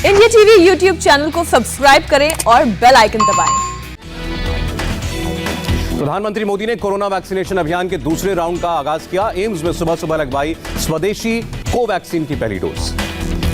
India TV YouTube channel को subscribe करें और बेल आइकन दबाएं। प्रधानमंत्री मोदी ने कोरोना वैक्सीनेशन अभियान के दूसरे राउंड का आगाज किया। एम्स में सुबह सुबह लगवाई स्वदेशी कोवैक्सीन की पहली डोज।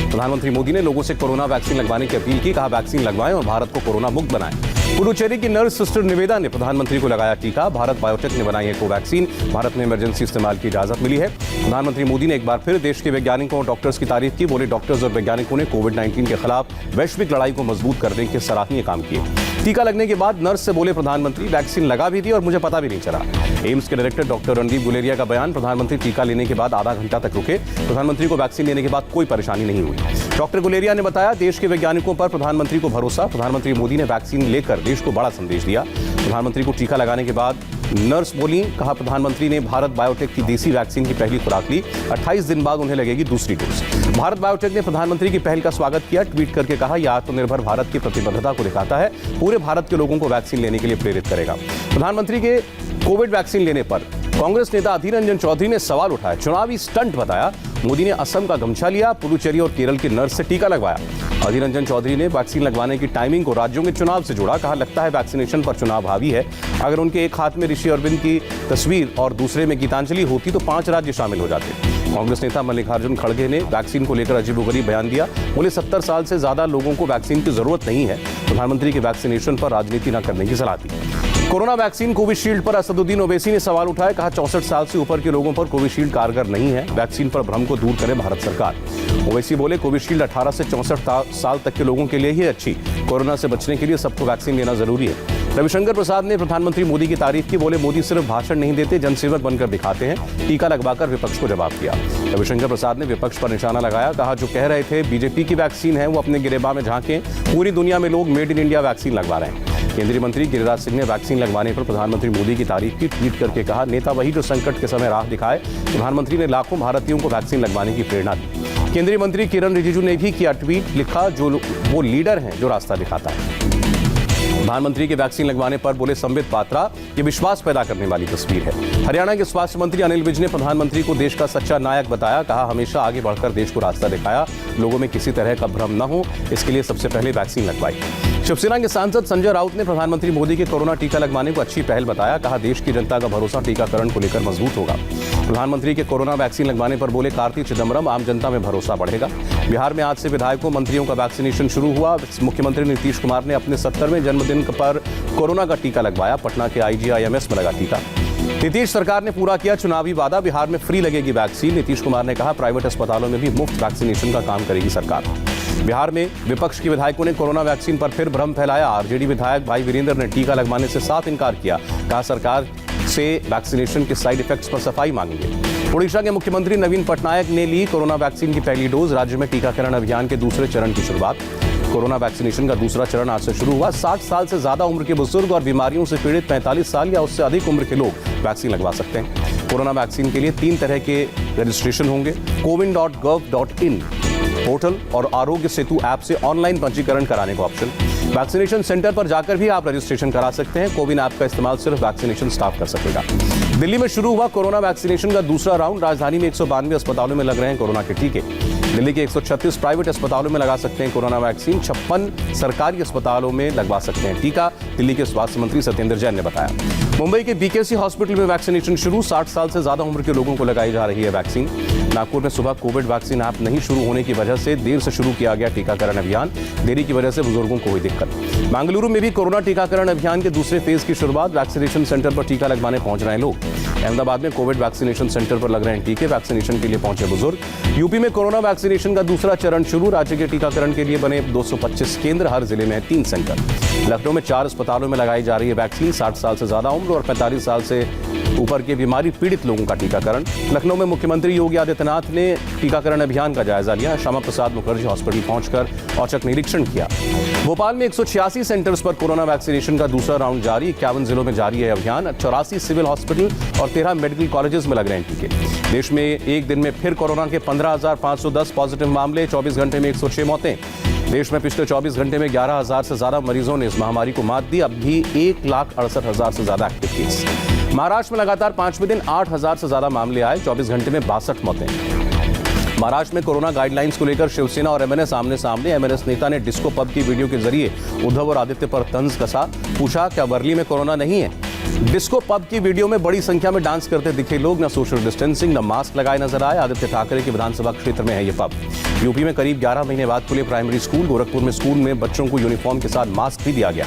प्रधानमंत्री मोदी ने लोगों से कोरोना वैक्सीन लगवाने की अपील की। कहा, वैक्सीन लगवाएं और भारत को कोरोना मुक्त बनाएं। पुडुचेरी की नर्स सिस्टर निवेदा ने प्रधानमंत्री को लगाया टीका। भारत बायोटेक ने बनाई है कोवैक्सीन। भारत में इमरजेंसी इस्तेमाल की इजाजत मिली है। प्रधानमंत्री मोदी ने एक बार फिर देश के वैज्ञानिकों और डॉक्टर्स की तारीफ की। बोले, डॉक्टर्स और वैज्ञानिकों ने कोविड-19 के खिलाफ वैश्विक लड़ाई को मजबूत करने के सराहनीय काम किए। टीका लगने के बाद नर्स से बोले प्रधानमंत्री, वैक्सीन लगा भी थी और मुझे पता भी नहीं चला। एम्स के डायरेक्टर डॉक्टर रणदीप गुलेरिया का बयान, प्रधानमंत्री टीका लेने के बाद आधा घंटा तक रुके। प्रधानमंत्री को वैक्सीन लेने के बाद कोई परेशानी नहीं हुई। डॉक्टर गुलेरिया ने बताया, देश के वैज्ञानिकों पर प्रधानमंत्री को भरोसा। प्रधानमंत्री मोदी ने वैक्सीन लेकर देश को बड़ा संदेश दिया। प्रधानमंत्री को टीका लगाने के बाद नर्स बोली, कहा, प्रधानमंत्री ने भारत बायोटेक की देसी वैक्सीन की पहली खुराक ली। 28 दिन बाद उन्हें लगेगी दूसरी डोज। भारत बायोटेक ने प्रधानमंत्री की पहल का स्वागत किया। ट्वीट करके कहा, यह आत्मनिर्भर भारत की प्रतिबद्धता को दिखाता है। पूरे भारत के लोगों को वैक्सीन लेने के लिए प्रेरित करेगा। प्रधानमंत्री के कोविड वैक्सीन लेने पर कांग्रेस नेता अधीर रंजन चौधरी ने सवाल उठाया। चुनावी स्टंट बताया। मोदी ने असम का गमछा लिया, पुडुचेरी और केरल की नर्स से टीका लगवाया। अधीर रंजन चौधरी ने वैक्सीन लगवाने की टाइमिंग को राज्यों के चुनाव से जोड़ा। कहा, लगता है वैक्सीनेशन पर चुनाव हावी है। अगर उनके एक हाथ में ऋषि अरविंद की तस्वीर और दूसरे में गीतांजलि होती तो 5 राज्य शामिल हो जाते। कांग्रेस नेता मल्लिकार्जुन खड़गे ने वैक्सीन को लेकर अजीबोगरीब बयान दिया। बोले, 70 साल से ज्यादा लोगों को वैक्सीन की जरूरत नहीं है। प्रधानमंत्री के वैक्सीनेशन पर राजनीति न करने की सलाह दी। कोरोना वैक्सीन कोविशील्ड पर असदुद्दीन ओवैसी ने सवाल उठाया। कहा, 64 साल से ऊपर के लोगों पर कोविशील्ड कारगर नहीं है। वैक्सीन पर भ्रम को दूर करे भारत सरकार। ओवैसी बोले, कोविशील्ड 18 से 64 साल तक के लोगों के लिए ही अच्छी। कोरोना से बचने के लिए सबको वैक्सीन लेना जरूरी है। रविशंकर प्रसाद ने प्रधानमंत्री मोदी की तारीफ की। बोले, मोदी सिर्फ भाषण नहीं देते, जनसेवक बनकर दिखाते हैं। टीका लगवाकर विपक्ष को जवाब दिया। रविशंकर प्रसाद ने विपक्ष पर निशाना लगाया। कहा, जो कह रहे थे बीजेपी की वैक्सीन है, वो अपने गिरेबान में झांकें। पूरी दुनिया में लोग मेड इन इंडिया वैक्सीन लगवा रहे हैं। केंद्रीय मंत्री गिरिराज सिंह ने वैक्सीन लगवाने पर प्रधानमंत्री मोदी की तारीफ की। ट्वीट करके कहा, नेता वही जो संकट के समय राह दिखाए। प्रधानमंत्री ने लाखों भारतीयों को वैक्सीन लगवाने की प्रेरणा दी। केंद्रीय मंत्री किरण रिजिजू ने भी किया ट्वीट। लिखा, जो वो लीडर हैं जो रास्ता दिखाता है। प्रधानमंत्री के वैक्सीन लगवाने पर बोले संबित पात्रा, ये विश्वास पैदा करने वाली तस्वीर है। हरियाणा के स्वास्थ्य मंत्री अनिल विज ने प्रधानमंत्री को देश का सच्चा नायक बताया। कहा, हमेशा आगे बढ़कर देश को रास्ता दिखाया। लोगों में किसी तरह का भ्रम न हो, इसके लिए सबसे पहले वैक्सीन लगवाई। शिवसेना के सांसद संजय राउत ने प्रधानमंत्री मोदी के कोरोना टीका लगवाने को अच्छी पहल बताया। कहा, देश की जनता का भरोसा टीकाकरण को लेकर मजबूत होगा। प्रधानमंत्री के कोरोना वैक्सीन लगवाने पर बोले कार्ति चिदम्बरम, आम जनता में भरोसा बढ़ेगा। बिहार में आज से विधायकों मंत्रियों का वैक्सीनेशन शुरू हुआ। मुख्यमंत्री नीतीश कुमार ने अपने 70वें जन्मदिन पर कोरोना का टीका लगवाया। पटना के IGIMS में लगा टीका। नीतीश सरकार ने पूरा किया चुनावी वादा। बिहार में फ्री लगेगी वैक्सीन। नीतीश कुमार ने कहा, प्राइवेट अस्पतालों में भी मुफ्त वैक्सीनेशन का काम करेगी सरकार। बिहार में विपक्ष के विधायकों ने कोरोना वैक्सीन पर फिर भ्रम फैलाया। आरजेडी विधायक भाई वीरेंद्र ने टीका लगवाने से साफ इनकार किया। कहा, सरकार से वैक्सीनेशन के साइड इफेक्ट्स पर सफाई मांगेंगे। ओडिशा के मुख्यमंत्री नवीन पटनायक ने ली कोरोना वैक्सीन की पहली डोज। राज्य में टीकाकरण अभियान के दूसरे चरण की शुरुआत। कोरोना वैक्सीनेशन का दूसरा चरण आज से शुरू हुआ। 60 साल से ज्यादा उम्र के बुजुर्ग और बीमारियों से पीड़ित 45 साल या उससे अधिक उम्र के लोग वैक्सीन लगवा सकते हैं। कोरोना वैक्सीन के लिए 3 तरह के रजिस्ट्रेशन होंगे। cowin.gov.in पोर्टल और आरोग्य सेतु ऐप से ऑनलाइन पंजीकरण कराने का ऑप्शन। वैक्सीनेशन सेंटर पर जाकर भी आप रजिस्ट्रेशन करा सकते हैं। कोविन ऐप का इस्तेमाल सिर्फ वैक्सीनेशन स्टाफ कर सकेगा। दिल्ली में शुरू हुआ कोरोना वैक्सीनेशन का दूसरा राउंड। राजधानी में 192 अस्पतालों में लग रहे हैं कोरोना के टीके। दिल्ली के 136 प्राइवेट अस्पतालों में लगा सकते हैं कोरोना वैक्सीन। 56 सरकारी अस्पतालों में लगवा सकते हैं टीका। दिल्ली के स्वास्थ्य मंत्री सत्येंद्र जैन ने बताया। मुंबई के BKC हॉस्पिटल में वैक्सीनेशन शुरू। 60 साल से ज्यादा उम्र के लोगों को लगाई जा रही है वैक्सीन। नागपुर में सुबह कोविड वैक्सीन ऐप नहीं शुरू होने की वजह से देर से शुरू किया गया टीकाकरण अभियान। देरी की वजह से बुजुर्गों को हुई दिक्कत। बेंगलुरु में भी कोरोना टीकाकरण अभियान के दूसरे फेज की शुरुआत। वैक्सीनेशन सेंटर पर टीका लगवाने पहुंच रहे हैं लोग। अहमदाबाद में कोविड वैक्सीनेशन सेंटर पर लग रहे हैं टीके। वैक्सीनेशन के लिए पहुंचे बुजुर्ग। यूपी में कोरोना वैक्सीनेशन का दूसरा चरण शुरू। राज्य के टीकाकरण के लिए बने 225 केंद्र। हर जिले में 3 सेंटर। लखनऊ में 4 अस्पतालों में लगाई जा रही है वैक्सीन। 60 साल से ज्यादा उम्र और 45 साल से ऊपर के बीमारी पीड़ित लोगों का टीकाकरण। लखनऊ में मुख्यमंत्री योगी आदित्यनाथ ने टीकाकरण अभियान का जायजा लिया। श्यामा प्रसाद मुखर्जी हॉस्पिटल पहुंचकर औचक निरीक्षण किया। भोपाल में 186 सेंटर्स पर कोरोना वैक्सीनेशन का दूसरा राउंड जारी। 51 जिलों में जारी है अभियान। 84 सिविल हॉस्पिटल और 13 मेडिकल कॉलेजेस में लग रहे हैं टीके। देश में एक दिन में फिर कोरोना के 15,510 पॉजिटिव मामले। 24 घंटे में 106 मौतें। देश में पिछले 24 घंटे में 11,000 से ज्यादा मरीजों ने इस महामारी को मात दी। अब भी 1,68,000 से ज्यादा एक्टिव केस। महाराष्ट्र में लगातार 5वें दिन 8,000 से ज्यादा मामले आए। 24 घंटे में 62 मौतें। महाराष्ट्र में कोरोना गाइडलाइंस को लेकर शिवसेना और एमएनएस आमने सामने। एमएनएस नेता ने डिस्को पब की वीडियो के जरिए उद्धव और आदित्य पर तंज कसा। पूछा, क्या वर्ली में कोरोना नहीं है? डिस्को पब की वीडियो में बड़ी संख्या में डांस करते दिखे लोग, न सोशल डिस्टेंसिंग न मास्क लगाए नजर आए। आदित्य ठाकरे के विधानसभा क्षेत्र में है ये पब। यूपी में करीब 11 महीने बाद खुले प्राइमरी स्कूल। गोरखपुर में स्कूल में बच्चों को यूनिफॉर्म के साथ मास्क भी दिया गया।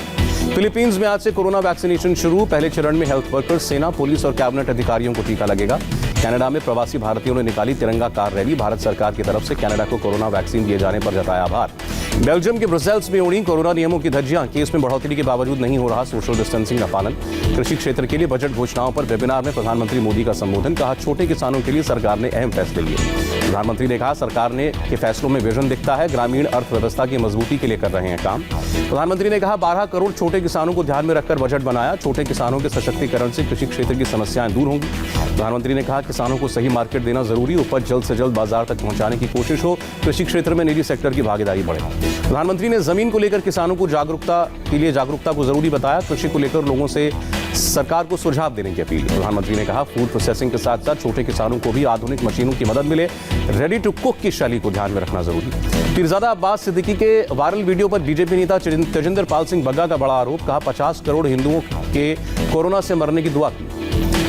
फिलीपींस में आज से कोरोना वैक्सीनेशन शुरू। पहले चरण में हेल्थ वर्कर्स, सेना, पुलिस और कैबिनेट अधिकारियों को टीका लगेगा। कनाडा में प्रवासी भारतीयों ने निकाली तिरंगा कार रैली। भारत सरकार की तरफ से कनाडा को कोरोना वैक्सीन दिए जाने पर जताया आभार। बेल्जियम के ब्रसेल्स में उड़ी कोरोना नियमों की धज्जियां। केस में बढ़ोतरी के बावजूद नहीं हो रहा सोशल डिस्टेंसिंग का पालन। कृषि क्षेत्र के लिए बजट घोषणाओं पर वेबिनार में प्रधानमंत्री मोदी का संबोधन। कहा, छोटे किसानों के लिए सरकार ने अहम फैसले लिए। प्रधानमंत्री ने कहा, सरकार ने के फैसलों में विजन दिखता है। ग्रामीण अर्थव्यवस्था की मजबूती के लिए कर रहे हैं काम। प्रधानमंत्री ने कहा, 12 करोड़ छोटे किसानों को ध्यान में रखकर बजट बनाया। छोटे किसानों के सशक्तिकरण से कृषि क्षेत्र की समस्याएं दूर होंगी। प्रधानमंत्री ने कहा, किसानों को सही मार्केट देना जरूरी। उपज जल्द से जल्द बाजार तक पहुंचाने की कोशिश हो। कृषि क्षेत्र में निजी सेक्टर की भागीदारी बढ़े। प्रधानमंत्री ने जमीन को लेकर किसानों को जागरूकता को जरूरी बताया। कृषि को लेकर लोगों से सरकार को सुझाव देने की अपील। प्रधानमंत्री ने कहा, फूड प्रोसेसिंग के साथ साथ छोटे किसानों को भी आधुनिक मशीनों की मदद मिले। रेडी टू कुक की शैली को ध्यान में रखना जरूरी। पीरजादा अब्बास सिद्दीकी के वायरल वीडियो पर बीजेपी नेता तेजिंदर पाल सिंह बग्गा का बड़ा आरोप। कहा, 50 करोड़ हिंदुओं के कोरोना से मरने की दुआ की।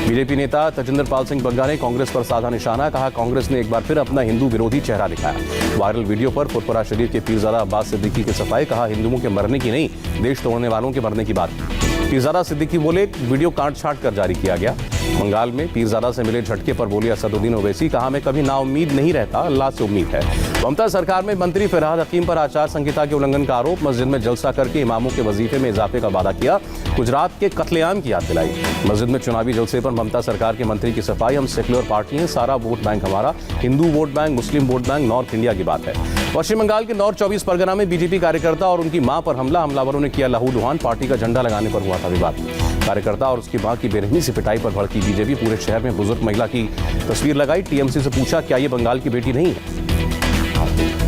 बीजेपी नेता तेजिंदर पाल सिंह बग्गा ने कांग्रेस पर साधा निशाना। कहा, कांग्रेस ने एक बार फिर अपना हिंदू विरोधी चेहरा दिखाया। वायरल वीडियो पर फुरपुरा शरीफ के पीरजादा अब्बास सिद्दीकी की सफाई। कहा, हिंदुओं के मरने की नहीं, देश तोड़ने वालों के मरने की बात की। पीरजादा सिद्दीकी बोले, वीडियो काट छांट कर जारी किया गया। बंगाल में पीरजादा से मिले झटके पर बोले असदुद्दीन ओवैसी। कहा, मैं कभी नाउम्मीद नहीं रहता, अल्लाह से उम्मीद है। ममता सरकार में मंत्री फरहाद हकीम पर आचार संहिता के उल्लंघन का आरोप। मस्जिद में जलसा करके इमामों के वजीफे में इजाफे का वादा किया। गुजरात के कत्लेआम की याद दिलाई। मस्जिद में चुनावी जलसे पर ममता सरकार के मंत्री की सफाई। हम सेक्युलर पार्टी हैं, सारा वोट बैंक हमारा। हिंदू वोट बैंक, मुस्लिम वोट बैंक, नॉर्थ इंडिया की बात है। पश्चिम बंगाल के नॉर्थ 24 परगना में बीजेपी कार्यकर्ता और उनकी मां पर हमला। हमलावरों ने किया लहूलुहान। पार्टी का झंडा लगाने पर हुआ था विवाद। कार्यकर्ता और उसकी मां की बेरहमी से पिटाई पर भड़की बीजेपी। पूरे शहर में बुजुर्ग महिला की तस्वीर लगाई। टीएमसी से पूछा, क्या ये बंगाल की बेटी नहीं है?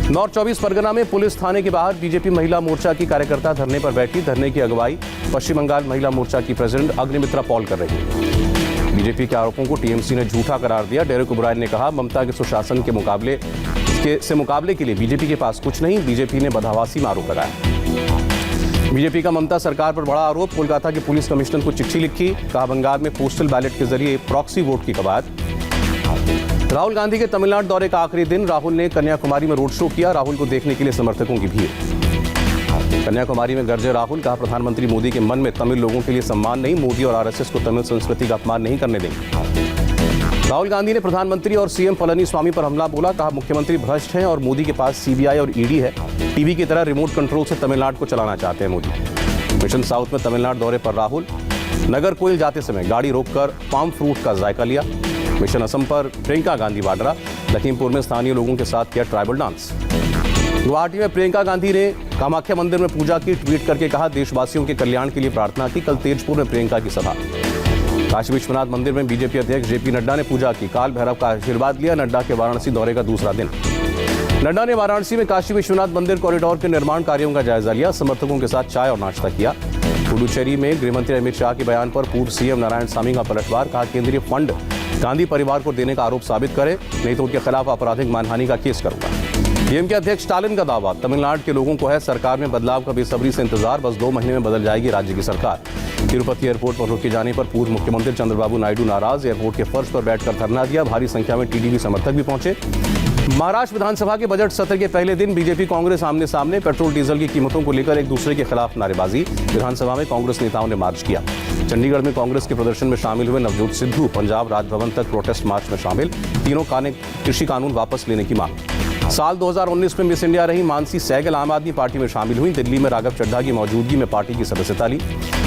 नॉर्थ 24 परगना में पुलिस थाने के बाहर बीजेपी महिला मोर्चा की कार्यकर्ता धरने पर बैठी। धरने की अगुवाई पश्चिम बंगाल महिला मोर्चा की प्रेसिडेंट अग्निमित्रा पॉल कर रही है। बीजेपी के आरोपों को टीएमसी ने झूठा करार दिया। डेरेक ओब्रायन ने कहा, ममता के सुशासन के मुकाबले के लिए बीजेपी के पास कुछ नहीं। बीजेपी ने बदहवासी में आरोप लगाया। बीजेपी का ममता सरकार पर बड़ा आरोप। कोलकाता के पुलिस कमिश्नर को चिट्ठी लिखी। कहा, बंगाल में पोस्टल बैलेट के जरिए प्रॉक्सी वोट की कवायद। राहुल गांधी के तमिलनाडु दौरे का आखिरी दिन। राहुल ने कन्याकुमारी में रोड शो किया। राहुल को देखने के लिए समर्थकों की भीड़। कन्याकुमारी में गरजे राहुल। कहा, प्रधानमंत्री मोदी के मन में तमिल लोगों के लिए सम्मान नहीं। मोदी और आरएसएस को तमिल संस्कृति का अपमान नहीं करने देंगे। राहुल गांधी ने प्रधानमंत्री और सीएम पलनीस्वामी पर हमला बोला। कहा, मुख्यमंत्री भ्रष्ट हैं और मोदी के पास सीबीआई और ईडी है। टीवी की तरह रिमोट कंट्रोल से तमिलनाडु को चलाना चाहते हैं मोदी। मिशन साउथ में तमिलनाडु दौरे पर राहुल। नगर कोइल जाते समय गाड़ी रोककर पाम फ्रूट का जायका लिया। मिशन असम पर प्रियंका गांधी वाड्रा। लखीमपुर में स्थानीय लोगों के साथ किया ट्राइबल डांस। गुवाहाटी में प्रियंका गांधी ने कामाख्या मंदिर में पूजा की। ट्वीट करके कहा, देशवासियों के कल्याण के लिए प्रार्थना की। कल तेजपुर में प्रियंका की सभा। काशी विश्वनाथ मंदिर में बीजेपी अध्यक्ष जेपी नड्डा ने पूजा की। काल भैरव का आशीर्वाद लिया। नड्डा के वाराणसी दौरे का दूसरा दिन। नड्डा ने वाराणसी में काशी विश्वनाथ मंदिर कॉरिडोर के निर्माण कार्यों का जायजा लिया। समर्थकों के साथ चाय और नाश्ता किया। पुडुचेरी में गृहमंत्री अमित शाह के बयान पर पूर्व सीएम नारायणसामी का पलटवार। कहा, केंद्रीय फंड गांधी परिवार को देने का आरोप साबित करे, नहीं तो उनके खिलाफ आपराधिक मानहानि का केस करूंगा। डीएमके अध्यक्ष स्टालिन का दावा। तमिलनाडु के लोगों को है सरकार में बदलाव का बेसब्री से इंतजार। बस 2 महीने में बदल जाएगी राज्य की सरकार। तिरुपति एयरपोर्ट पर रोके जाने पर पूर्व मुख्यमंत्री चंद्रबाबू नायडू नाराज। एयरपोर्ट के फर्श पर बैठकर धरना दिया। भारी संख्या में टीडीपी समर्थक भी पहुंचे। महाराष्ट्र विधानसभा के बजट सत्र के पहले दिन बीजेपी कांग्रेस आमने सामने। पेट्रोल डीजल की कीमतों को लेकर एक दूसरे के खिलाफ नारेबाजी। विधानसभा में कांग्रेस नेताओं ने मार्च किया। चंडीगढ़ में कांग्रेस के प्रदर्शन में शामिल हुए नवजोत सिद्धू। पंजाब राजभवन तक प्रोटेस्ट मार्च में शामिल। तीनों कृषि कानून वापस लेने की मांग। साल 2019 में मिस इंडिया रही मानसी सहगल आम आदमी पार्टी में शामिल हुई। दिल्ली में राघव चड्ढा की मौजूदगी में पार्टी की सदस्यता ली।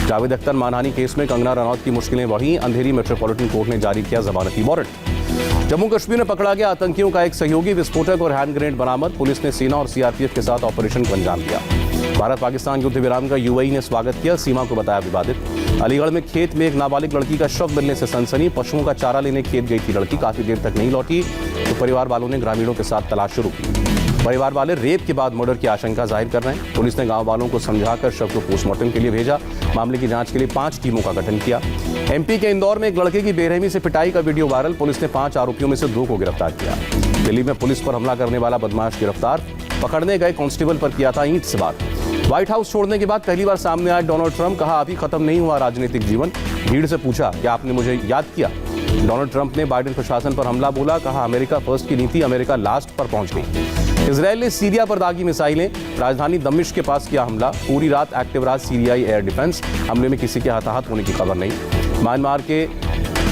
जावेद अख्तर मानहानि केस में कंगना रनौत की मुश्किलें बढ़ी। अंधेरी मेट्रोपॉलिटन कोर्ट ने जारी किया जमानती वारंट। जम्मू कश्मीर में पकड़ा गया आतंकियों का एक सहयोगी। विस्फोटक और हैंड ग्रेनेड बरामद। पुलिस ने सेना और सीआरपीएफ के साथ ऑपरेशन को अंजाम दिया। भारत पाकिस्तान युद्ध विराम का यूएई ने स्वागत किया। सीमा को बताया विवादित। अलीगढ़ में खेत में एक नाबालिग लड़की का शव मिलने से सनसनी। पशुओं का चारा लेने खेत गई थी लड़की। काफी देर तक नहीं लौटी तो परिवार वालों ने ग्रामीणों के साथ तलाश शुरू की। परिवार वाले रेप के बाद मर्डर की आशंका जाहिर कर रहे हैं। पुलिस ने गांव वालों को समझाकर शव को पोस्टमार्टम के लिए भेजा। मामले की जांच के लिए 5 टीमों का गठन किया। एमपी के इंदौर में एक लड़के की बेरहमी से पिटाई का वीडियो वायरल। पुलिस ने 5 आरोपियों में से 2 को गिरफ्तार किया। दिल्ली में पुलिस पर हमला करने वाला बदमाश गिरफ्तार। पकड़ने गए कांस्टेबल पर किया था ईंट से वार। व्हाइट हाउस छोड़ने के बाद पहली बार सामने आए डोनाल्ड ट्रंप। कहा अभी खत्म नहीं हुआ राजनीतिक जीवन। भीड़ से पूछा क्या आपने मुझे याद किया। डोनाल्ड ट्रंप ने बाइडेन प्रशासन पर हमला बोला। कहा अमेरिका फर्स्ट की नीति अमेरिका लास्ट पर पहुंच गई। इजरायल ने सीरिया पर दागी मिसाइलें। राजधानी दमिश्क के पास किया हमला। पूरी रात एक्टिव रहा सीरियाई एयर डिफेंस। हमले में किसी के हताहत होने की खबर नहीं। म्यांमार के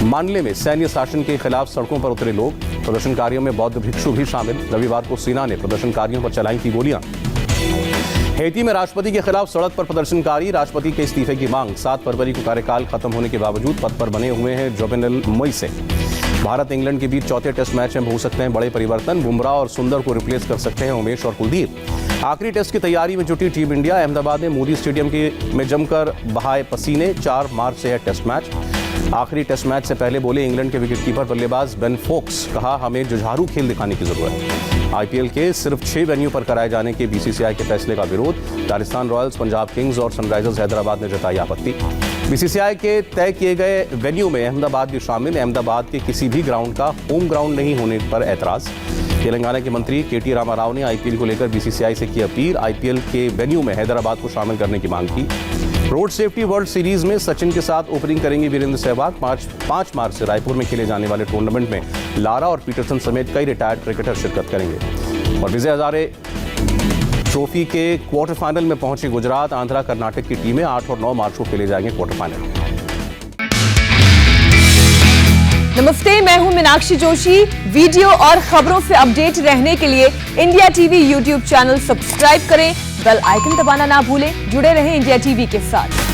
मानले में सैन्य शासन के खिलाफ सड़कों पर उतरे लोग। प्रदर्शनकारियों में बौद्ध भिक्षु भी शामिल। रविवार को सेना ने प्रदर्शनकारियों पर चलाई थी गोलियां। हैती में राष्ट्रपति के खिलाफ सड़क पर प्रदर्शनकारी। राष्ट्रपति के इस्तीफे की मांग। 7 फरवरी को कार्यकाल खत्म होने के बावजूद पद पर बने हुए हैं जोवेनेल मोइसे। भारत इंग्लैंड के बीच चौथे टेस्ट मैच में हो सकते हैं बड़े परिवर्तन। बुमराह और सुंदर को रिप्लेस कर सकते हैं उमेश और कुलदीप। आखिरी टेस्ट की तैयारी में जुटी टीम इंडिया। अहमदाबाद में मोदी स्टेडियम में जमकर बहाए पसीने। 4 मार्च से है टेस्ट मैच। आखिरी टेस्ट मैच से पहले बोले इंग्लैंड के विकेटकीपर बल्लेबाज बेन फोक्स। कहा हमें जुझारू खेल दिखाने की जरूरत है। आईपीएल के सिर्फ 6 वेन्यू पर कराए जाने के बीसीसीआई के फैसले का विरोध। राजस्थान रॉयल्स, पंजाब किंग्स और सनराइजर्स हैदराबाद ने जताई आपत्ति। बीसीसीआई के तय किए गए वेन्यू में अहमदाबाद भी शामिल। अहमदाबाद के किसी भी ग्राउंड का होम ग्राउंड नहीं होने पर ऐतराज। तेलंगाना के मंत्री केटी रामाराव ने आईपीएल को लेकर बीसीसीआई से की अपील। आईपीएल के वेन्यू में हैदराबाद को शामिल करने की मांग की। रोड सेफ्टी वर्ल्ड सीरीज में सचिन के साथ ओपनिंग करेंगे वीरेंद्र सहवाग। 5 मार्च से रायपुर में खेले जाने वाले टूर्नामेंट में लारा और पीटरसन समेत कई रिटायर्ड क्रिकेटर शिरकत करेंगे। और विजय हजारे ट्रॉफी के क्वार्टर फाइनल में पहुंची गुजरात। आंध्रा कर्नाटक की टीमें 8 और 9 मार्च को खेले जाएंगे क्वार्टर फाइनल। नमस्ते, मैं हूं मीनाक्षी जोशी। वीडियो और खबरों से अपडेट रहने के लिए India TV YouTube channel subscribe करें। बेल आइकन दबाना ना भूलें। जुड़े रहें इंडिया टीवी के साथ।